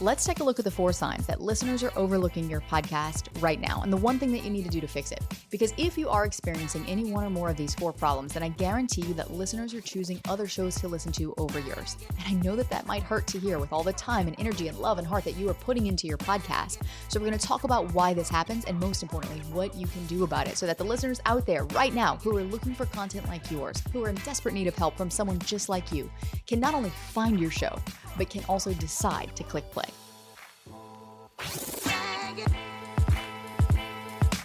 Let's take a look at the 4 signs that listeners are overlooking your podcast right now and the one thing that you need to do to fix it. Because if you are experiencing any one or more of these 4 problems, then I guarantee you that listeners are choosing other shows to listen to over yours. And I know that might hurt to hear with all the time and energy and love and heart that you are putting into your podcast. So we're going to talk about why this happens and most importantly, what you can do about it so that the listeners out there right now who are looking for content like yours, who are in desperate need of help from someone just like you, can not only find your show, but can also decide to click play.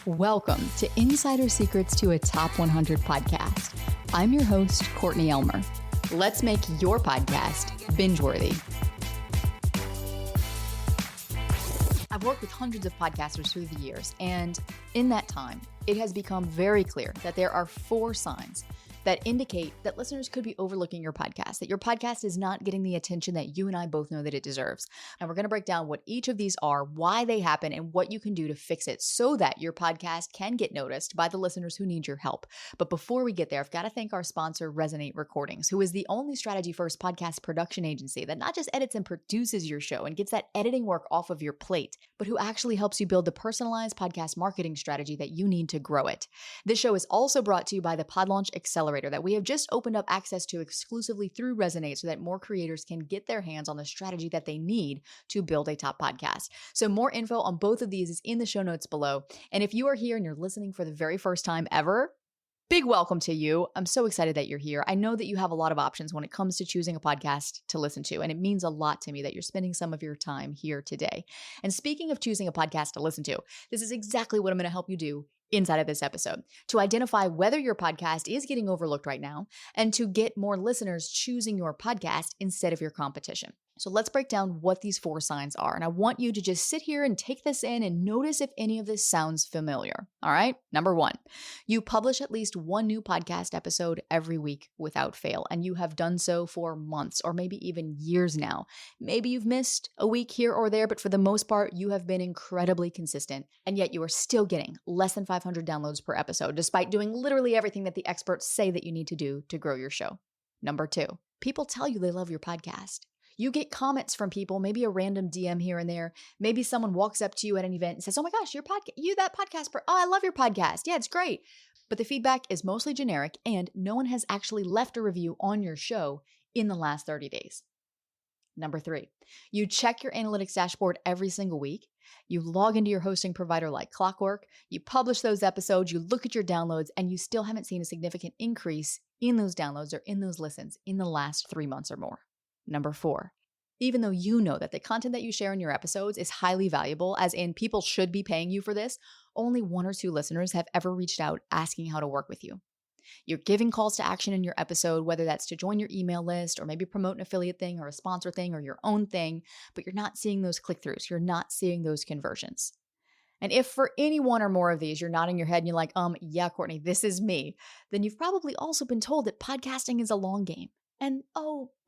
Welcome to Insider Secrets to a Top 100 podcast. I'm your host, Courtney Elmer. Let's make your podcast binge-worthy. I've worked with hundreds of podcasters through the years, and in that time, it has become very clear that there are 4 signs that indicate that listeners could be overlooking your podcast, that your podcast is not getting the attention that you and I both know that it deserves. And we're going to break down what each of these are, why they happen, and what you can do to fix it so that your podcast can get noticed by the listeners who need your help. But before we get there, I've got to thank our sponsor, Resonate Recordings, who is the only strategy-first podcast production agency that not just edits and produces your show and gets that editing work off of your plate, but who actually helps you build the personalized podcast marketing strategy that you need to grow it. This show is also brought to you by the Podlaunch Accelerator that we have just opened up access to exclusively through Resonate so that more creators can get their hands on the strategy that they need to build a top podcast. So more info on both of these is in the show notes below. And if you are here and you're listening for the very first time ever, big welcome to you. I'm so excited that you're here. I know that you have a lot of options when it comes to choosing a podcast to listen to, and it means a lot to me that you're spending some of your time here today. And speaking of choosing a podcast to listen to, this is exactly what I'm going to help you do inside of this episode, to identify whether your podcast is getting overlooked right now and to get more listeners choosing your podcast instead of your competition. So let's break down what these 4 signs are. And I want you to just sit here and take this in and notice if any of this sounds familiar. All right. Number 1, you publish at least 1 new podcast episode every week without fail. And you have done so for months or maybe even years now. Maybe you've missed a week here or there, but for the most part, you have been incredibly consistent. And yet you are still getting less than 500 downloads per episode, despite doing literally everything that the experts say that you need to do to grow your show. Number 2, people tell you they love your podcast. You get comments from people, maybe a random DM here and there. Maybe someone walks up to you at an event and says, "Oh my gosh, that podcast, oh, I love your podcast. Yeah, it's great." But the feedback is mostly generic and no one has actually left a review on your show in the last 30 days. Number 3, you check your analytics dashboard every single week. You log into your hosting provider like clockwork. You publish those episodes, you look at your downloads, and you still haven't seen a significant increase in those downloads or in those listens in the last 3 months or more. Number 4, even though you know that the content that you share in your episodes is highly valuable, as in people should be paying you for this, only 1 or 2 listeners have ever reached out asking how to work with you. You're giving calls to action in your episode, whether that's to join your email list or maybe promote an affiliate thing or a sponsor thing or your own thing, but you're not seeing those click-throughs. You're not seeing those conversions. And if for any 1 or more of these, you're nodding your head and you're like, yeah, Courtney, this is me, then you've probably also been told that podcasting is a long game. And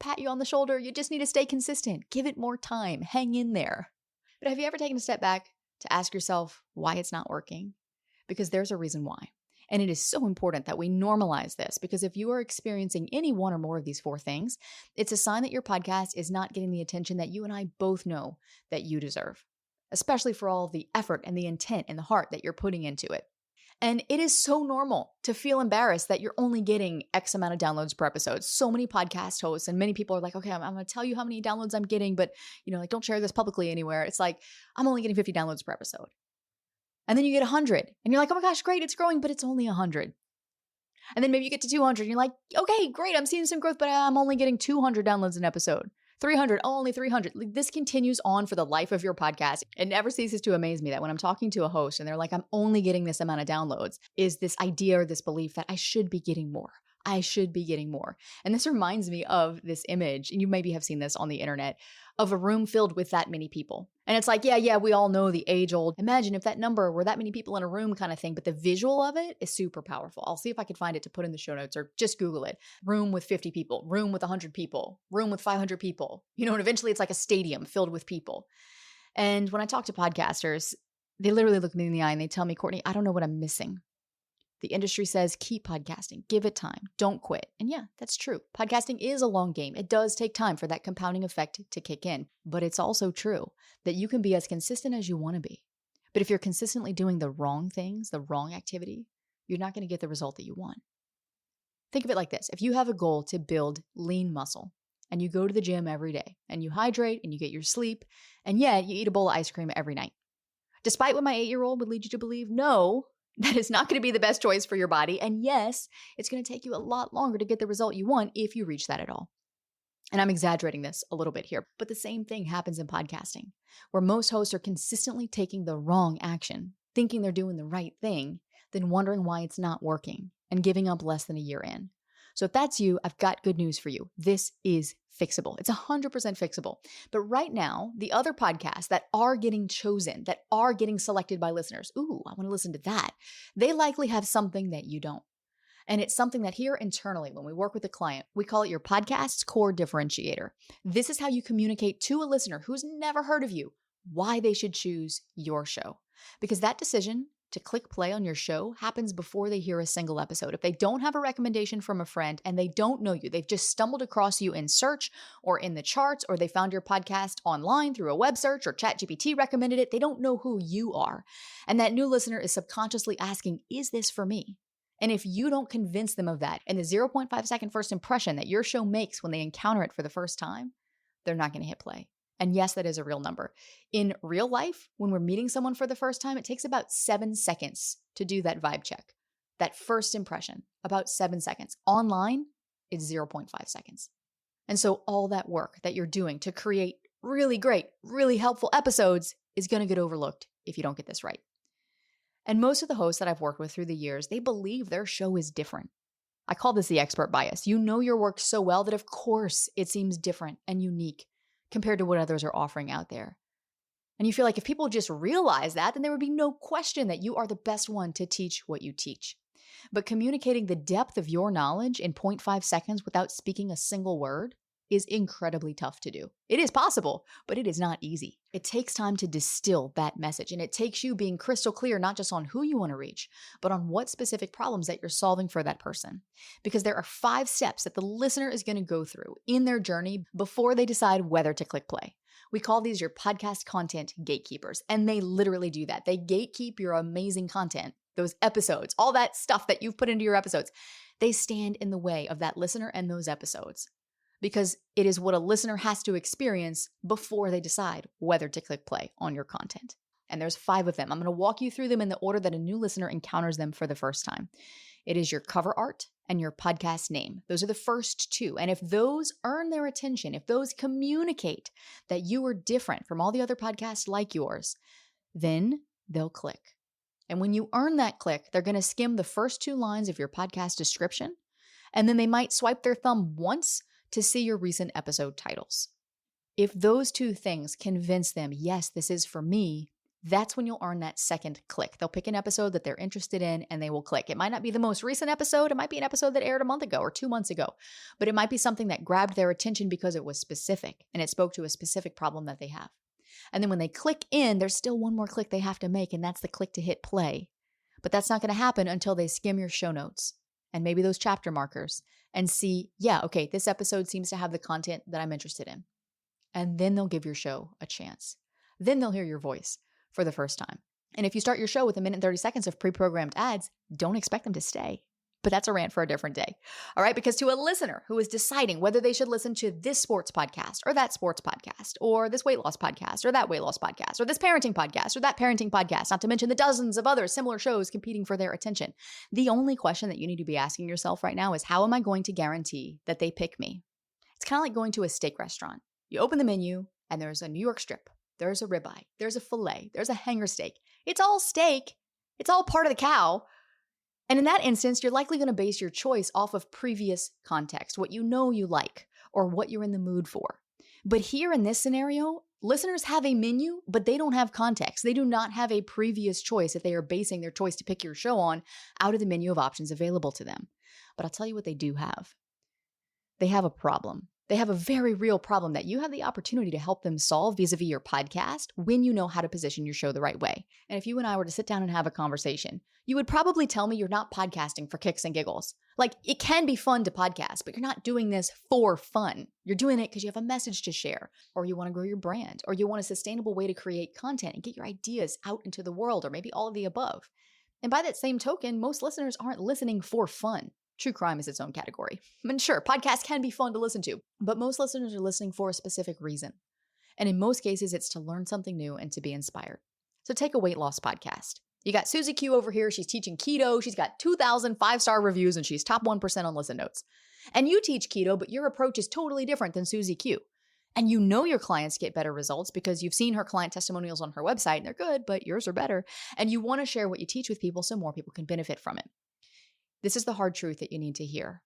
pat you on the shoulder, you just need to stay consistent. Give it more time. Hang in there. But have you ever taken a step back to ask yourself why it's not working? Because there's a reason why. And it is so important that we normalize this, because if you are experiencing any 1 or more of these 4 things, it's a sign that your podcast is not getting the attention that you and I both know that you deserve, especially for all of the effort and the intent and the heart that you're putting into it. And it is so normal to feel embarrassed that you're only getting X amount of downloads per episode. So many podcast hosts and many people are like, okay, I'm going to tell you how many downloads I'm getting, but don't share this publicly anywhere. It's like, I'm only getting 50 downloads per episode. And then you get 100 and you're like, oh my gosh, great, it's growing, but it's only 100. And then maybe you get to 200 and you're like, okay, great, I'm seeing some growth, but I'm only getting 200 downloads an episode. 300, only 300. This continues on for the life of your podcast. It never ceases to amaze me that when I'm talking to a host and they're like, I'm only getting this amount of downloads, is this idea or this belief that I should be getting more. I should be getting more. And this reminds me of this image, and you maybe have seen this on the internet, of a room filled with that many people. And it's like, yeah, we all know the age-old, imagine if that number were that many people in a room kind of thing, but the visual of it is super powerful. I'll see if I can find it to put in the show notes or just Google it. Room with 50 people, room with 100 people, room with 500 people, and eventually it's like a stadium filled with people. And when I talk to podcasters, they literally look me in the eye and they tell me, Courtney, I don't know what I'm missing. The industry says keep podcasting, give it time, don't quit. And yeah, that's true. Podcasting is a long game. It does take time for that compounding effect to kick in. But it's also true that you can be as consistent as you want to be. But if you're consistently doing the wrong things, the wrong activity, you're not going to get the result that you want. Think of it like this. If you have a goal to build lean muscle and you go to the gym every day and you hydrate and you get your sleep, and yet you eat a bowl of ice cream every night, despite what my 8-year-old would lead you to believe, no, that is not going to be the best choice for your body. And yes, it's going to take you a lot longer to get the result you want if you reach that at all. And I'm exaggerating this a little bit here, but the same thing happens in podcasting, where most hosts are consistently taking the wrong action, thinking they're doing the right thing, then wondering why it's not working and giving up less than a year in. So if that's you, I've got good news for you. This is fixable. It's 100% fixable. But right now, the other podcasts that are getting chosen, that are getting selected by listeners, ooh, I want to listen to that. They likely have something that you don't. And it's something that here internally, when we work with a client, we call it your podcast's core differentiator. This is how you communicate to a listener who's never heard of you why they should choose your show. Because that decision to click play on your show happens before they hear a single episode. If they don't have a recommendation from a friend and they don't know you, they've just stumbled across you in search or in the charts, or they found your podcast online through a web search or ChatGPT recommended it, they don't know who you are. And that new listener is subconsciously asking, is this for me? And if you don't convince them of that in the 0.5 second first impression that your show makes when they encounter it for the first time, they're not going to hit play. And yes, that is a real number. In real life, when we're meeting someone for the first time, it takes about 7 seconds to do that vibe check. That first impression, about 7 seconds. Online, it's 0.5 seconds. And so all that work that you're doing to create really great, really helpful episodes is going to get overlooked if you don't get this right. And most of the hosts that I've worked with through the years, they believe their show is different. I call this the expert bias. You know your work so well that of course it seems different and unique compared to what others are offering out there. And you feel like if people just realize that, then there would be no question that you are the best one to teach what you teach. But communicating the depth of your knowledge in 0.5 seconds without speaking a single word is incredibly tough to do. It is possible, but it is not easy. It takes time to distill that message, and it takes you being crystal clear not just on who you want to reach, but on what specific problems that you're solving for that person. Because there are 5 steps that the listener is going to go through in their journey before they decide whether to click play. We call these your podcast content gatekeepers, and they literally do that. They gatekeep your amazing content, those episodes, all that stuff that you've put into your episodes. They stand in the way of that listener and those episodes, because it is what a listener has to experience before they decide whether to click play on your content. And there's 5 of them. I'm going to walk you through them in the order that a new listener encounters them for the first time. It is your cover art and your podcast name. Those are the first 2. And if those earn their attention, if those communicate that you are different from all the other podcasts like yours, then they'll click. And when you earn that click, they're going to skim the first 2 lines of your podcast description, and then they might swipe their thumb once to see your recent episode titles. If those 2 things convince them, yes, this is for me, that's when you'll earn that second click. They'll pick an episode that they're interested in and they will click. It might not be the most recent episode. It might be an episode that aired a month ago or 2 months ago, but it might be something that grabbed their attention because it was specific and it spoke to a specific problem that they have. And then when they click in, there's still one more click they have to make, and that's the click to hit play. But that's not going to happen until they skim your show notes and maybe those chapter markers and see, yeah, okay, this episode seems to have the content that I'm interested in. And then they'll give your show a chance. Then they'll hear your voice for the first time. And if you start your show with 1 minute and 30 seconds of pre-programmed ads, don't expect them to stay. But that's a rant for a different day. All right, because to a listener who is deciding whether they should listen to this sports podcast or that sports podcast or this weight loss podcast or that weight loss podcast or this parenting podcast or that parenting podcast, not to mention the dozens of other similar shows competing for their attention, the only question that you need to be asking yourself right now is, how am I going to guarantee that they pick me? It's kind of like going to a steak restaurant. You open the menu and there's a New York strip, there's a ribeye, there's a filet, there's a hanger steak. It's all steak. It's all part of the cow. And in that instance, you're likely going to base your choice off of previous context, what you know you like, or what you're in the mood for. But here in this scenario, listeners have a menu, but they don't have context. They do not have a previous choice that they are basing their choice to pick your show on out of the menu of options available to them. But I'll tell you what they do have. They have a problem. They have a very real problem that you have the opportunity to help them solve vis-a-vis your podcast when you know how to position your show the right way. And if you and I were to sit down and have a conversation, you would probably tell me you're not podcasting for kicks and giggles. Like, it can be fun to podcast, but you're not doing this for fun. You're doing it because you have a message to share, or you want to grow your brand, or you want a sustainable way to create content and get your ideas out into the world, or maybe all of the above. And by that same token, most listeners aren't listening for fun. True crime is its own category. I mean, sure, podcasts can be fun to listen to, but most listeners are listening for a specific reason. And in most cases, it's to learn something new and to be inspired. So take a weight loss podcast. You got Susie Q over here. She's teaching keto. She's got 2,000 5-star reviews and she's top 1% on Listen Notes. And you teach keto, but your approach is totally different than Susie Q. And you know your clients get better results because you've seen her client testimonials on her website and they're good, but yours are better. And you want to share what you teach with people so more people can benefit from it. This is the hard truth that you need to hear.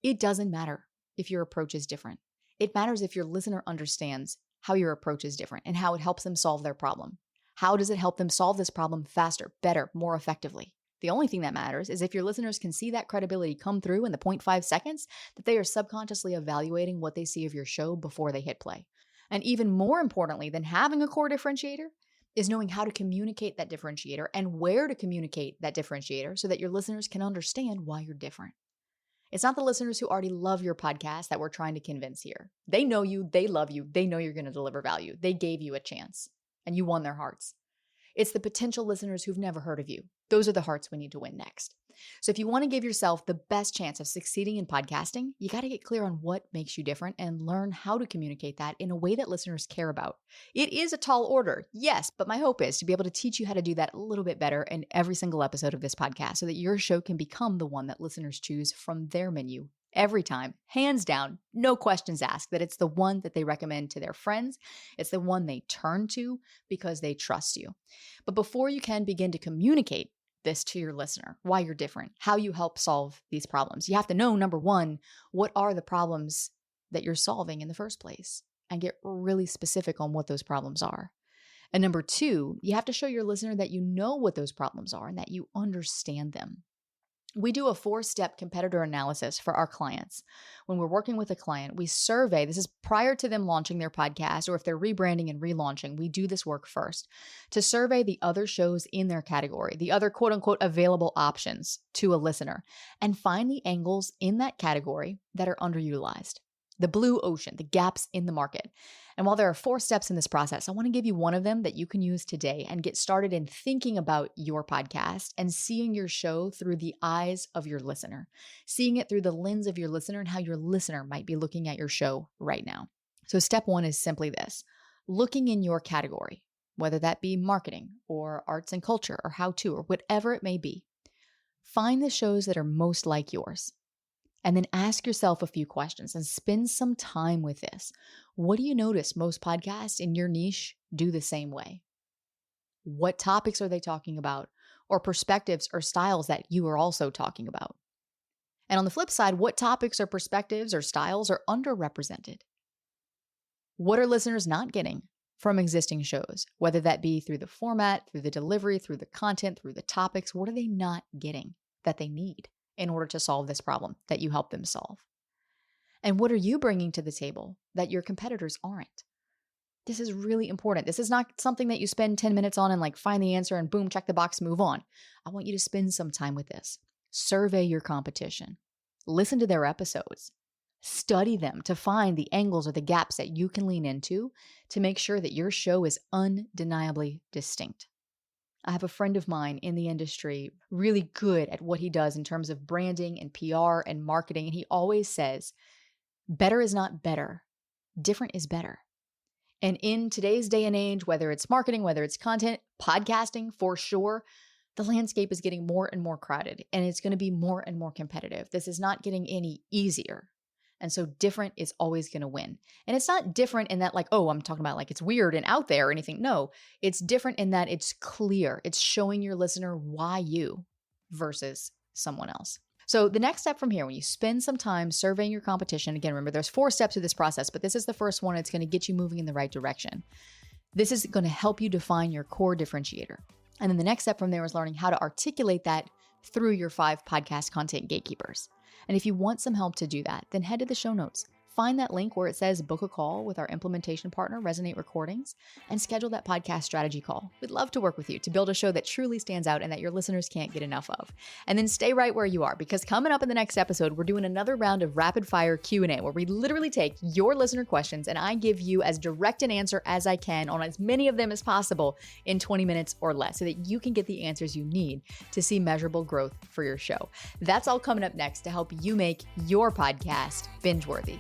It doesn't matter if your approach is different. It matters if your listener understands how your approach is different and how it helps them solve their problem. How does it help them solve this problem faster, better, more effectively? The only thing that matters is if your listeners can see that credibility come through in the 0.5 seconds, that they are subconsciously evaluating what they see of your show before they hit play. And even more importantly than having a core differentiator is knowing how to communicate that differentiator and where to communicate that differentiator so that your listeners can understand why you're different. It's not the listeners who already love your podcast that we're trying to convince here. They know you, they love you, they know you're going to deliver value. They gave you a chance and you won their hearts. It's the potential listeners who've never heard of you. Those are the hearts we need to win next. So if you want to give yourself the best chance of succeeding in podcasting, you got to get clear on what makes you different and learn how to communicate that in a way that listeners care about. It is a tall order, yes, but my hope is to be able to teach you how to do that a little bit better in every single episode of this podcast so that your show can become the one that listeners choose from their menu every time, hands down, no questions asked, that it's the one that they recommend to their friends. It's the one they turn to because they trust you. But before you can begin to communicate this to your listener, why you're different, how you help solve these problems, you have to know, number one, what are the problems that you're solving in the first place and get really specific on what those problems are. And number two, you have to show your listener that you know what those problems are and that you understand them. We do a 4-step competitor analysis for our clients. When we're working with a client, we survey, this is prior to them launching their podcast, or if they're rebranding and relaunching, we do this work first to survey the other shows in their category, the other quote unquote available options to a listener, and find the angles in that category that are underutilized. The blue ocean, the gaps in the market. And while there are 4 steps in this process, I want to give you one of them that you can use today and get started in thinking about your podcast and seeing your show through the eyes of your listener, seeing it through the lens of your listener and how your listener might be looking at your show right now. So step 1 is simply this: looking in your category, whether that be marketing or arts and culture or how-to or whatever it may be. Find the shows that are most like yours. And then ask yourself a few questions and spend some time with this. What do you notice most podcasts in your niche do the same way? What topics are they talking about? Or perspectives or styles that you are also talking about? And on the flip side, what topics or perspectives or styles are underrepresented? What are listeners not getting from existing shows? Whether that be through the format, through the delivery, through the content, through the topics, what are they not getting that they need in order to solve this problem that you help them solve? And what are you bringing to the table that your competitors aren't? This is really important. This is not something that you spend 10 minutes on and like find the answer and boom, check the box, move on. I want you to spend some time with this. Survey your competition. Listen to their episodes. Study them to find the angles or the gaps that you can lean into to make sure that your show is undeniably distinct. I have a friend of mine in the industry, really good at what he does in terms of branding and PR and marketing. And he always says, better is not better. Different is better. And in today's day and age, whether it's marketing, whether it's content, podcasting, for sure, the landscape is getting more and more crowded and it's going to be more and more competitive. This is not getting any easier. And so different is always going to win. And it's not different in that like, oh, I'm talking about like it's weird and out there or anything. No, it's different in that it's clear. It's showing your listener why you versus someone else. So the next step from here, when you spend some time surveying your competition, again, remember there's 4 steps to this process, but this is the first one. It's going to get you moving in the right direction. This is going to help you define your core differentiator. And then the next step from there is learning how to articulate that through your 5 podcast content gatekeepers. And if you want some help to do that, then head to the show notes, Find that link where it says book a call with our implementation partner, Resonate Recordings, and schedule that podcast strategy call. We'd love to work with you to build a show that truly stands out and that your listeners can't get enough of. And then stay right where you are, because coming up in the next episode, we're doing another round of rapid fire Q&A where we literally take your listener questions and I give you as direct an answer as I can on as many of them as possible in 20 minutes or less so that you can get the answers you need to see measurable growth for your show. That's all coming up next to help you make your podcast binge-worthy.